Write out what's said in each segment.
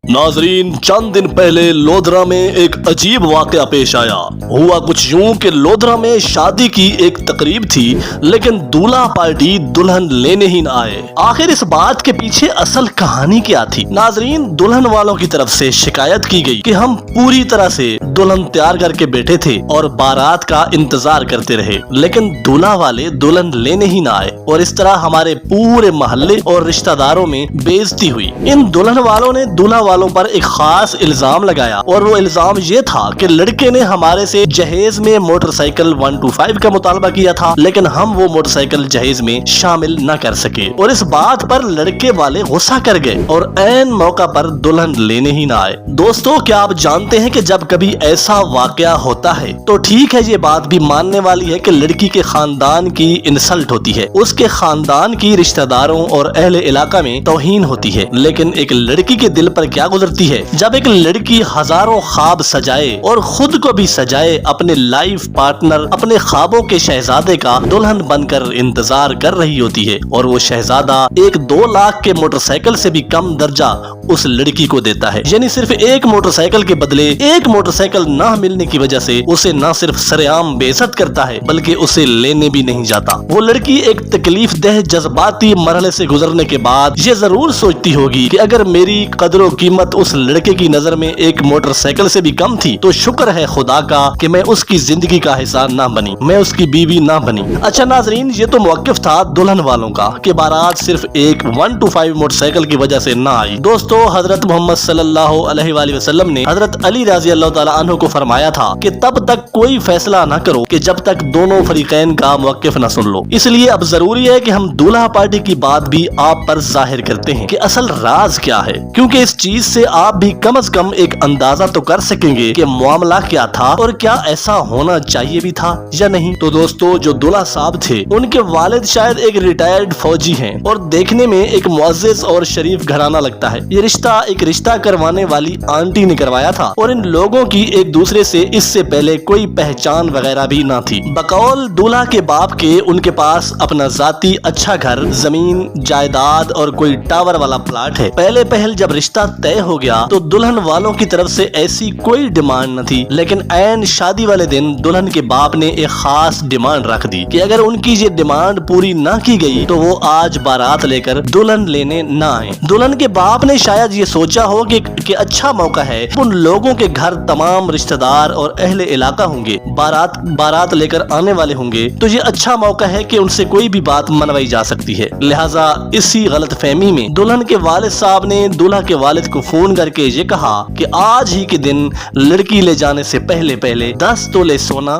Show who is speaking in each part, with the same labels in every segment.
Speaker 1: नाजरीन, चंद दिन पहले लोधरा में एक अजीब वाकया पेश आया। हुआ कुछ यूं कि लोधरा में शादी की एक तकरीब थी, लेकिन दूल्हा पार्टी दुल्हन लेने ही न आए। आखिर इस बात के पीछे असल कहानी क्या थी? नाजरीन, दुल्हन वालों की तरफ से शिकायत की गई कि हम पूरी तरह से दुल्हन तैयार करके बैठे थे और बारात का इंतजार करते रहे, लेकिन दूल्हा वाले दुल्हन लेने ही न आए और इस तरह हमारे पूरे मोहल्ले और रिश्तेदारों में बेइज्जती हुई। इन दुल्हन वालों ने दूल्हा वालों पर एक खास इल्जाम लगाया और वो इल्जाम ये था कि लड़के ने हमारे से जहेज में मोटरसाइकिल 125 का मुतालबा किया था, लेकिन हम वो मोटरसाइकिल जहेज में शामिल न कर सके और इस बात पर लड़के वाले गुस्सा कर गए और ऐन मौका पर दुल्हन लेने ही न आए। दोस्तों, क्या आप जानते हैं कि जब कभी ऐसा वाकया होता है तो ठीक है, ये बात भी मानने वाली है कि लड़की के खानदान की इंसल्ट होती है, उसके खानदान की रिश्तेदारों और अहले इलाका में तौहीन होती है, लेकिन एक लड़की के दिल पर क्या गुजरती है जब एक लड़की हजारों ख्वाब सजाए और खुद को भी सजाए, अपने लाइफ पार्टनर, अपने ख्वाबों के शहजादे का दुल्हन बनकर इंतजार कर रही होती है और वो शहजादा 1-2 लाख के मोटरसाइकिल से भी कम दर्जा उस लड़की को देता है। यानी सिर्फ एक मोटरसाइकिल के बदले एक मोटरसाइकिल न मिलने की वजह से उसे न सिर्फ सरेआम बेइज्जत करता है, बल्कि उसे लेने भी नहीं जाता। वो लड़की एक तकलीफ देह जज्बाती मरहले से गुजरने के बाद ये जरूर सोचती होगी कि अगर मेरी कदर कीमत उस लड़के की नजर में एक मोटरसाइकिल से भी कम थी तो शुक्र है खुदा का कि मैं उसकी जिंदगी का हिस्सा ना बनी, मैं उसकी बीवी ना बनी। अच्छा नाजरीन, ये तो मौकिफ था दुल्हन वालों का कि बारात सिर्फ एक 125 मोटरसाइकिल की वजह से ना आई। दोस्तों, हजरत मोहम्मद सल्लल्लाहु अलैहि वसल्लम ने हजरत अली रज़ी अल्लाह तआला अन्हु को फरमाया था कि तब तक कोई फैसला ना करो कि जब तक दोनों फरीकैन का मौकिफ न सुन लो। इसलिए अब जरूरी है कि हम दूल्हा पार्टी की बात भी आप पर जाहिर करते हैं कि असल राज क्या है, क्योंकि इस चीज से आप भी कम से कम एक अंदाजा तो कर सकेंगे कि मामला क्या था और क्या ऐसा होना चाहिए भी था या नहीं। तो दोस्तों, जो दूल्हा साहब थे उनके वालिद शायद एक रिटायर्ड फौजी हैं और देखने में एक मुअज़्ज़ज़ और शरीफ घराना लगता है। ये रिश्ता एक रिश्ता करवाने वाली आंटी ने करवाया था और इन लोगों की एक दूसरे से इससे पहले कोई पहचान वगैरह भी ना थी। बकौल दूल्हा के बाप के उनके पास अपना जाती अच्छा घर, जमीन, जायदाद और कोई टावर वाला प्लाट है। पहले पहल जब रिश्ता तय हो गया तो दुल्हन वालों की तरफ से ऐसी कोई डिमांड न थी, लेकिन ऐन शादी वाले दिन दुल्हन के बाप ने एक खास डिमांड रख दी कि अगर उनकी ये डिमांड पूरी ना की गई तो वो आज बारात लेकर दुल्हन लेने ना आए। दुल्हन के बाप ने शायद ये सोचा हो कि अच्छा मौका है, उन लोगों के घर तमाम रिश्तेदार और अहले इलाका होंगे, बारात लेकर आने वाले होंगे, तो ये अच्छा मौका है कि उनसे कोई भी बात मनवाई जा सकती है। लिहाजा इसी गलत फहमी में दुल्हन के वालिद साहब ने दूल्हा के वालिद को फोन करके ये कहा कि आज ही के दिन लड़की ले जाने से पहले 10 तोले सोना,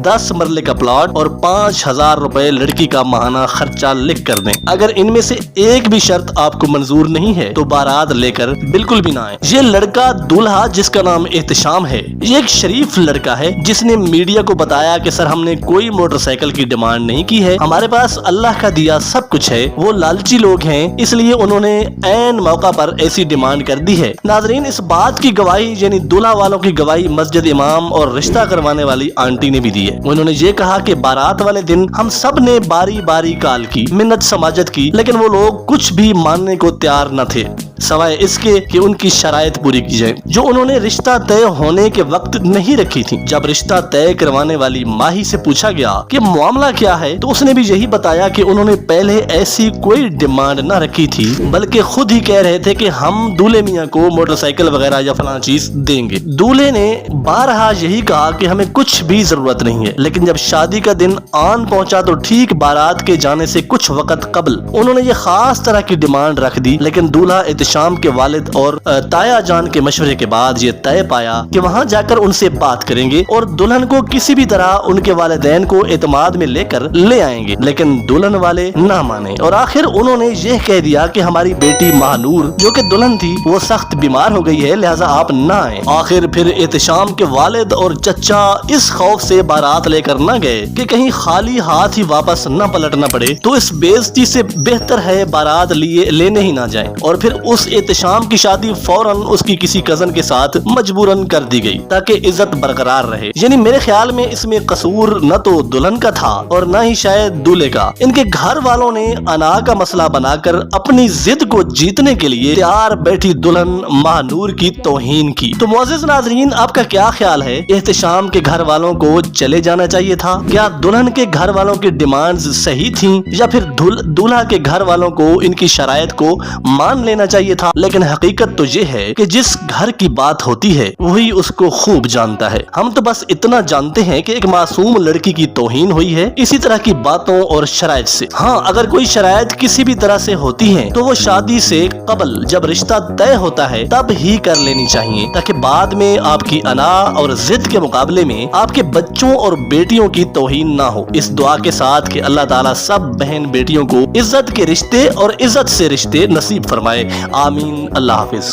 Speaker 1: 10 मरले का प्लॉट और 5,000 रुपए लड़की का माहाना खर्चा लिख कर दें। अगर इनमें से एक भी शर्त आपको मंजूर नहीं है तो बारात लेकर बिल्कुल भी ना आए। ये लड़का दूल्हा, जिसका नाम एहतशाम है, ये एक शरीफ लड़का है जिसने मीडिया को बताया कि सर हमने कोई मोटरसाइकिल की डिमांड नहीं की है, हमारे पास अल्लाह का दिया सब कुछ है। वो लालची लोग हैं, इसलिए उन्होंने ऐन मौका पर ऐसी डिमांड कर दी है। नाजरीन, इस बात की गवाही यानी दूल्हा वालों की गवाही मस्जिद इमाम और रिश्ता करवाने वाली आंटी ने भी दी है। उन्होंने ये कहा कि बारात वाले दिन हम सब ने बारी बारी काल की, मिन्नत समाजत की, लेकिन वो लोग कुछ भी मानने को तैयार न थे, सवाए इसके कि उनकी शराइत पूरी की जाए जो उन्होंने रिश्ता तय होने के वक्त नहीं रखी थी। जब रिश्ता तय करवाने वाली माही से पूछा गया कि मामला क्या है तो उसने भी यही बताया कि उन्होंने पहले ऐसी कोई डिमांड न रखी थी, बल्कि खुद ही कह रहे थे कि हम दूल्हे मियाँ को मोटरसाइकिल वगैरह या फलां चीज देंगे। दूल्हे ने बारहा यही कहा कि हमें कुछ भी जरूरत नहीं है, लेकिन जब शादी का दिन आन पहुंचा तो ठीक बारात के जाने से कुछ वक्त कबल उन्होंने ये खास तरह की डिमांड रख दी। लेकिन दूल्हा शाम के वालिद और ताया जान के मशवरे के बाद ये तय पाया कि वहां जाकर उनसे बात करेंगे और दुल्हन को किसी भी तरह उनके वालिदैन को एतमाद में लेकर ले आएंगे, लेकिन दुल्हन वाले ना माने और आखिर उन्होंने ये कह दिया कि हमारी बेटी महानूर जो कि दुल्हन थी वो सख्त बीमार हो गई है, लिहाजा आप ना आए। आखिर फिर एहतशाम के वालिद और चचा इस खौफ से बारात लेकर न गए कि कहीं खाली हाथ ही वापस न पलटना पड़े, तो इस बेइज्जती से बेहतर है बारात लेने ही ना जाए और फिर उस एहतशाम की शादी फौरन उसकी किसी कजन के साथ मजबूरन कर दी गई ताकि इज्जत बरकरार रहे। यानी मेरे ख्याल में इसमें कसूर न तो दुल्हन का था और न ही शायद दूल्हे का। इनके घर वालों ने अना का मसला बनाकर अपनी जिद को जीतने के लिए तैयार बैठी दुल्हन महानूर की तौहीन की। तो मुअज़्ज़िज़ नाज़रीन, आपका क्या ख्याल है? एहतशाम के घर वालों को चले जाना चाहिए था? क्या दुल्हन के घर वालों की डिमांड्स सही थी या फिर दूल्हा के घर वालों को इनकी शराइत को मान लेना चाहिए था? लेकिन हकीकत तो ये है कि जिस घर की बात होती है वही उसको खूब जानता है। हम तो बस इतना जानते हैं कि एक मासूम लड़की की तौहीन हुई है इसी तरह की बातों और शराइत से। हाँ, अगर कोई शराइत किसी भी तरह से होती है तो वो शादी से कबल जब रिश्ता तय होता है तब ही कर लेनी चाहिए, ताकि बाद में आपकी अना और जिद के मुकाबले में आपके बच्चों और बेटियों की तौहीन ना हो। इस दुआ के साथ कि अल्लाह ताला सब बहन बेटियों को इज्जत के रिश्ते और इज्जत से रिश्ते नसीब फरमाए। आमीन। अल्लाह हाफिज।